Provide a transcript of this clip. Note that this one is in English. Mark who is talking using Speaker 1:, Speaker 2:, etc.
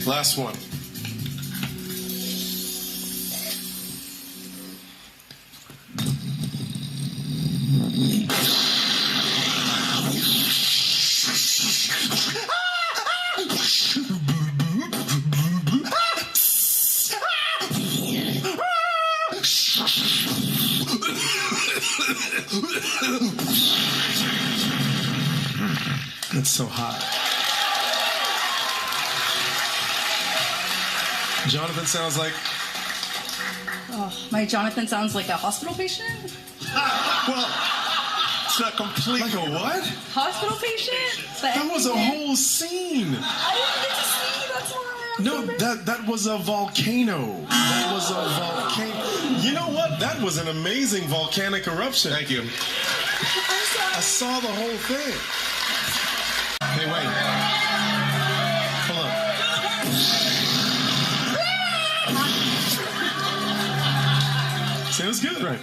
Speaker 1: Last one. It's so hot. Jonathan sounds like...
Speaker 2: Oh, my Jonathan sounds like a hospital patient?
Speaker 1: Well, it's not complete. Like a what?
Speaker 2: Hospital patient?
Speaker 1: That was a whole scene.
Speaker 2: I didn't get to see, that's why.
Speaker 1: No, that was a volcano. That was a volcano. You know what? That was an amazing volcanic eruption. Thank you. I saw the whole thing. Hey, wait. Hold on. Sounds good. Right.